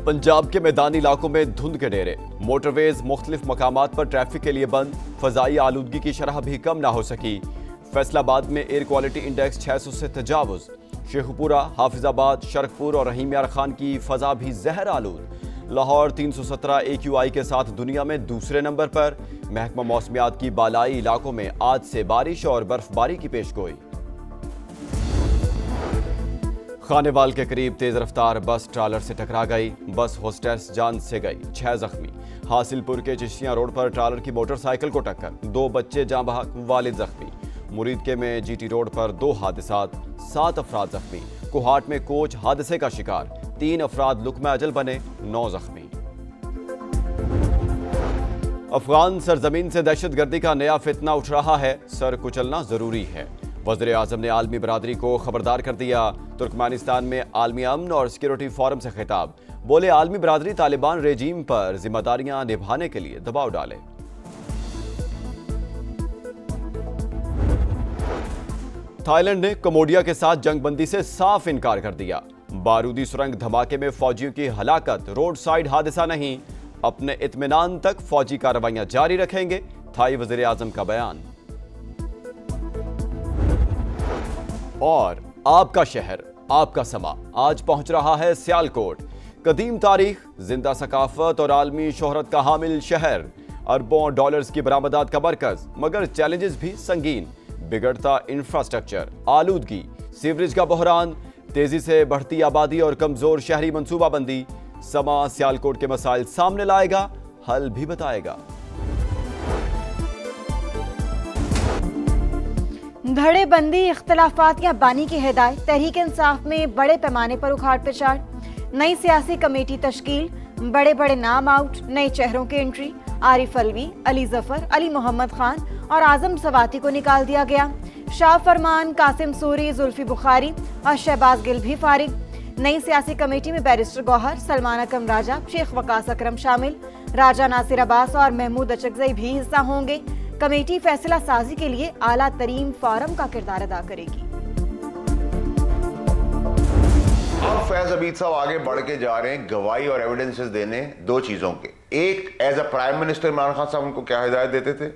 पंजाब के मैदानी इलाकों में धुंध के डेरे, मोटरवेज मुख्तलिफ मकामात पर ट्रैफिक के लिए बंद, फजाई आलूदगी की शरह भी कम ना हो सकी। फैसलाबाद में एयर क्वालिटी इंडेक्स 600 से तजावुज, शेखुपुरा, हाफिजाबाद, शरकपुर और रहीम यार खान की फजा भी जहर आलूद। लाहौर 317 AQI के साथ दुनिया में दूसरे नंबर पर। महकमा मौसमियात की बालाई इलाकों में आज से बारिश और बर्फबारी की पेशगोई। खानेवाल के करीब तेज रफ्तार बस ट्रालर से टकरा गई, बस होस्टेस जान से गई, 6 जख्मी। हासिलपुर के चिश्तियां रोड पर ट्रालर की मोटरसाइकिल को टक्कर, 2 बच्चे जाँ बहक, वालिद जख्मी। मुरीदके में GT रोड पर 2 हादसात, 7 अफराद जख्मी। कोहाट में कोच हादसे का शिकार, 3 अफराद लुकमा अजल बने, 9 जख्मी। अफगान सरजमीन से दहशतगर्दी का नया फितना उठ रहा है, सर कुचलना जरूरी है। वज़ीर आज़म ने आलमी बरादरी को खबरदार कर दिया। तुर्कमेनिस्तान में आलमी अमन और सिक्योरिटी फोरम से खिताब, बोले आलमी बरादरी तालिबान रेजीम पर जिम्मेदारियां निभाने के लिए दबाव डाले। थाईलैंड ने कम्बोडिया के साथ जंगबंदी से साफ इनकार कर दिया। बारूदी सुरंग धमाके में फौजियों की हलाकत रोड साइड हादसा नहीं, अपने इत्मीनान तक फौजी कार्रवाइयां जारी रखेंगे, थाई वज़ीर आज़म का बयान। और आपका शहर, आपका समा आज पहुंच रहा है सियालकोट। कदीम तारीख, जिंदा सकाफत और आलमी शोहरत का हामिल शहर, अरबों डॉलर्स की बरामदात का मरकज, मगर चैलेंजेस भी संगीन। बिगड़ता इंफ्रास्ट्रक्चर, आलूदगी, सीवरेज का बहरान, तेजी से बढ़ती आबादी और कमजोर शहरी मंसूबाबंदी। समा सियालकोट के मसाइल सामने लाएगा, हल भी बताएगा। धड़ेबंदी, इख्तलाफात या बानी की हिदायत, तहरीक इंसाफ में बड़े पैमाने पर उखाड़ पिछाड़। नई सियासी कमेटी तश्कील, बड़े बड़े नाम आउट, नए चेहरों की एंट्री। आरिफ अलवी, अली जफर, अली मोहम्मद खान और आजम सवाती को निकाल दिया गया। शाह फरमान, कासिम सूरी, जुल्फी बुखारी और शहबाज गिल भी फारिग। नई सियासी कमेटी में बैरिस्टर गौहर, सलमान अकरम राजा, शेख वकास अकरम शामिल। राजा नासिर अब्बास और महमूद अचकजई भी हिस्सा होंगे। कमेटी फैसला साजी के लिए आला तरीन फोरम का किरदार अदा करेगी। अब फैज हमीद साहब आगे बढ़ के जा रहे हैं गवाही और एविडेंसेस देने 2 चीजों के। एक, as a prime minister Imran Khan साहब उनको क्या हिदायत देते थे,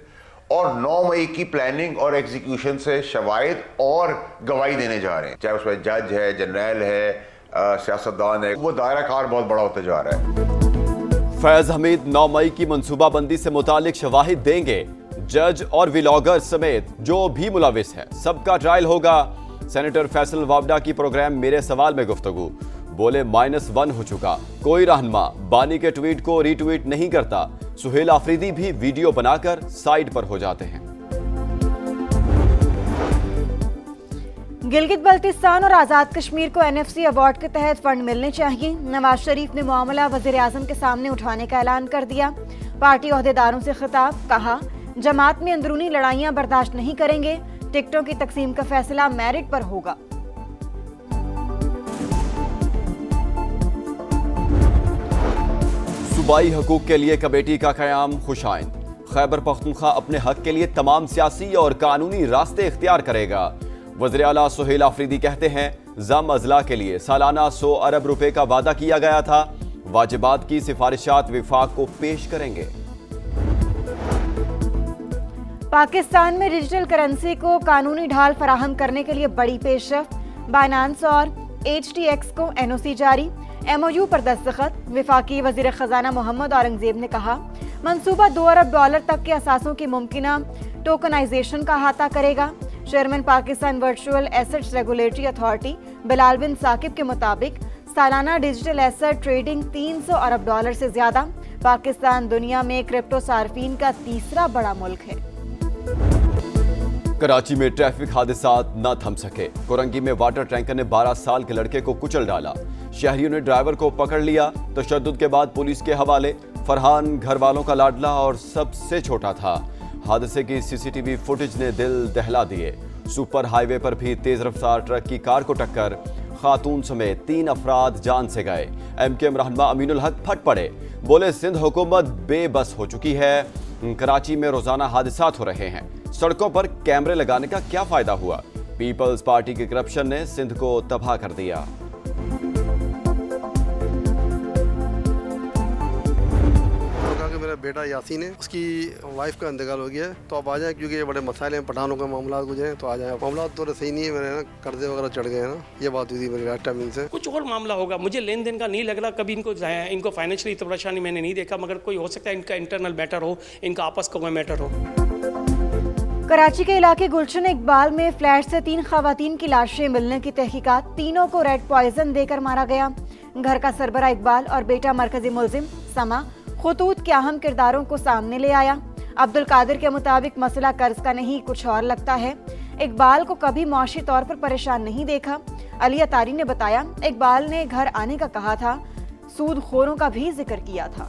और 9 मई की प्लानिंग और एग्जीक्यूशन से शवाहिद और गवाही देने जा रहे हैं। चाहे उसमें जज है, जनरल है, सियासतदान है, वो दायरा कार बहुत बड़ा होता जा रहा है। फैज हमीद 9 मई की मंसूबाबंदी से मुतालिक शवाहिद देंगे। जज और व्लॉगर समेत जो भी मुलविस है सबका ट्रायल होगा। सेनेटर फैसल वावडा की प्रोग्राम मेरे सवाल में गुफ्तगू, बोले -1 हो चुका, कोई रहनुमा बानी के ट्वीट को रीट्वीट नहीं करता। सुहेल आफरीदी भी वीडियो बनाकर साइड पर हो जाते हैं। गिलगित बल्तिस्तान और आजाद कश्मीर को NFC अवार्ड के तहत फंड मिलने चाहिए। नवाज शरीफ ने मामला वज़ीर आज़म के सामने उठाने का ऐलान कर दिया। पार्टी ओहदेदारों से खिताब, कहा जमात में अंदरूनी लड़ाइयां बर्दाश्त नहीं करेंगे। टिकटों की तकसीम का फैसला मेरिट पर होगा। सूबाई हकूक के लिए कमेटी का क़याम खुशाइंद। खैबर पख्तूनख्वा अपने हक के लिए तमाम सियासी और कानूनी रास्ते इख्तियार करेगा। वज़ीर आला सुहेल आफरीदी कहते हैं जम अजला के लिए सालाना 100 अरब रुपए का वादा किया गया था। वाजिबात की सिफारिशात विफाक को पेश करेंगे। पाकिस्तान में डिजिटल करेंसी को कानूनी ढाल फराहम करने के लिए बड़ी पेशरफ। बाइनेंस और HTX को NOC जारी, MOU पर दस्तखत। वफाकी वजीर खजाना मोहम्मद औरंगजेब ने कहा मंसूबा $2 अरब तक के असासों की मुमकिना टोकनाइजेशन का अहाता करेगा। Chairman Pakistan virtual assets regulatory authority Bilal bin Saqib के मुताबिक सालाना डिजिटल एसेट ट्रेडिंग $300 अरब से ज्यादा। पाकिस्तान दुनिया में क्रिप्टो सार्फिन का तीसरा बड़ा मुल्क है। कराची में ट्रैफिक हादसात न थम सके। कोरंगी में वाटर टैंकर ने 12 साल के लड़के को कुचल डाला। शहरियों ने ड्राइवर को पकड़ लिया। तशद्दुद के बाद पुलिस के हवाले। फरहान घर वालों का लाडला और सबसे छोटा था। हादसे की CCTV फुटेज ने दिल दहला दिए। सुपर हाईवे पर भी तेज रफ्तार ट्रक की कार को टक्कर, खातून समेत 3 अफराद जान से गए। MKM रहनुमा अमीनुल हक फट पड़े, बोले सिंध हुकूमत बेबस हो चुकी है। कराची में रोजाना हादसात हो रहे हैं, सड़कों पर कैमरे लगाने का क्या फायदा हुआ। पीपल्स पार्टी के करप्शन ने सिंध को तबाह कर दिया। میرا بیٹا یاسین ہے, اس کی وائف کا انتقال ہو گیا ہے, تو آپ آ جائیں کیونکہ یہ بڑے مسائل ہیں, پٹھانوں کے معاملات گزرے ہیں, تو آ جائیں. معاملات تو صحیح نہیں ہے میرے نا, قرضے وغیرہ چڑھ گئے ہیں نا, یہ بات ہوئی تھی میری لاسٹ ٹائم ان سے. کچھ اور معاملہ ہوگا, مجھے لین دین کا نہیں لگ رہا, کبھی ان کو فائنینشلی تو پریشانی میں نے نہیں دیکھا, مگر کوئی ہو سکتا ہے ان کا انٹرنل میٹر ہو, ان کا آپس کا کوئی میٹر ہو. کراچی کے علاقے گلشن اقبال میں فلیٹ سے 3 خواتین کی لاشیں ملنے کی تحقیقات, تینوں کو ریڈ پوائزن دے کر مارا گیا. گھر کا سربراہ اقبال اور بیٹا مرکزی ملزم سما خطوط کے اہم کرداروں کو سامنے لے آیا. عبد القادر کے مطابق مسئلہ قرض کا نہیں کچھ اور لگتا ہے. اقبال کو کبھی معاشی طور پر پریشان نہیں دیکھا. علی اتاری نے بتایا اقبال نے گھر آنے کا کہا تھا, سود خوروں کا بھی ذکر کیا تھا.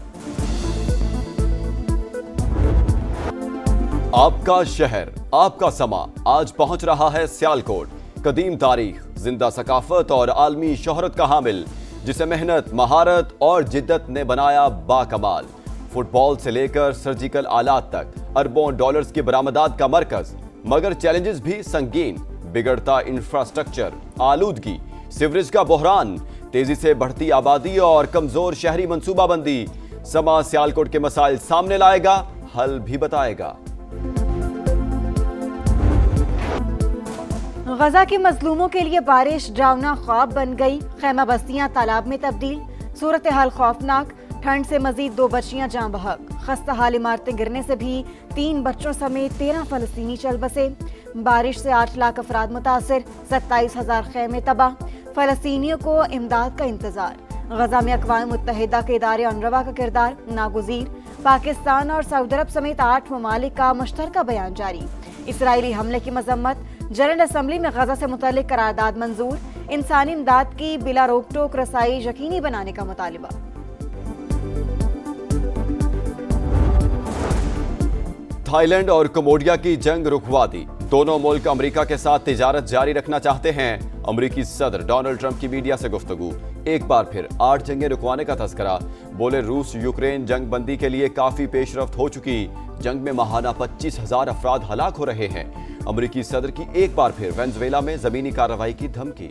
آپ کا شہر, آپ کا سما آج پہنچ رہا ہے سیالکوٹ. قدیم تاریخ, زندہ ثقافت اور عالمی شہرت کا حامل, جسے محنت, مہارت اور جدت نے بنایا باکمال. فٹ بال سے لے کر سرجیکل آلات تک اربوں ڈالرز کی برآمدات کا مرکز, مگر چیلنجز بھی سنگین. بگڑتا انفراسٹرکچر, آلودگی, سیوریج کا بحران, تیزی سے بڑھتی آبادی اور کمزور شہری منصوبہ بندی. سما سیالکوٹ کے مسائل سامنے لائے گا, حل بھی بتائے گا. غزہ کے مظلوموں کے لیے بارش ڈراؤنا خواب بن گئی. خیمہ بستیاں تالاب میں تبدیل, صورتحال خوفناک. ٹھنڈ سے مزید 2 بچیاں جاں بحق. خستہ حال عمارتیں گرنے سے بھی 3 بچوں سمیت 13 فلسطینی چل بسے. بارش سے 8 لاکھ افراد متاثر, 27,000 خیمے تباہ. فلسطینیوں کو امداد کا انتظار. غزہ میں اقوام متحدہ کے ادارے انروا کا کردار ناگزیر. پاکستان اور سعودی عرب سمیت 8 ممالک کا مشترکہ بیان جاری. اسرائیلی حملے کی مذمت. جنرل اسمبلی میں غزہ سے متعلق قرارداد منظور. انسانی امداد کی بلا روک ٹوک رسائی یقینی بنانے کا مطالبہ. تھائی لینڈ اور کمبوڈیا کی جنگ رکوا دی. دونوں ملک امریکہ کے ساتھ تجارت جاری رکھنا چاہتے ہیں. امریکی صدر ڈونلڈ ٹرمپ کی میڈیا سے گفتگو. ایک بار پھر 8 جنگیں رکوانے کا تذکرہ. بولے روس یوکرین جنگ بندی کے لیے کافی پیش رفت ہو چکی. جنگ میں ماہانہ 25,000 افراد ہلاک ہو رہے ہیں. امریکی صدر کی ایک بار پھر وینزویلا میں زمینی کارروائی کی دھمکی.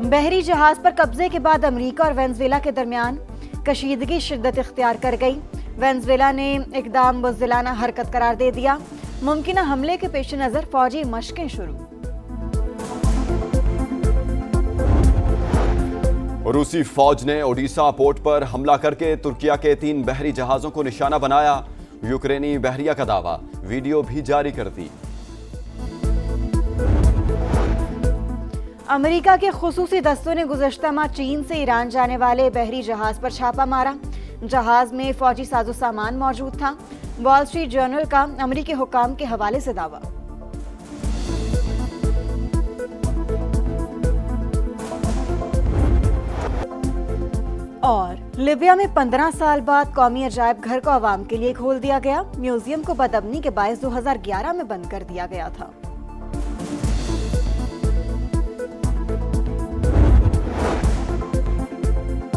بحری جہاز پر قبضے کے بعد امریکہ اور وینزویلا کے درمیان کشیدگی شدت اختیار کر گئی. وینزویلا نے اقدام بزدلانہ حرکت قرار دے دیا. ممکنہ حملے کے پیش نظر فوجی مشقیں شروع. روسی فوج نے اوڈیسا پورٹ پر حملہ کر کے ترکیہ کے 3 بحری جہازوں کو نشانہ بنایا. یوکرینی بحریہ کا دعویٰ, ویڈیو بھی جاری کر دی. امریکہ کے خصوصی دستوں نے گزشتہ ماہ چین سے ایران جانے والے بحری جہاز پر چھاپہ مارا. جہاز میں فوجی ساز و سامان موجود تھا. وال اسٹریٹ جرنل کا امریکی حکام کے حوالے سے دعویٰ. اور لیبیا میں 15 سال بعد قومی عجائب گھر کو عوام کے لیے کھول دیا گیا. میوزیم کو بدامنی کے باعث 2011 میں بند کر دیا گیا تھا.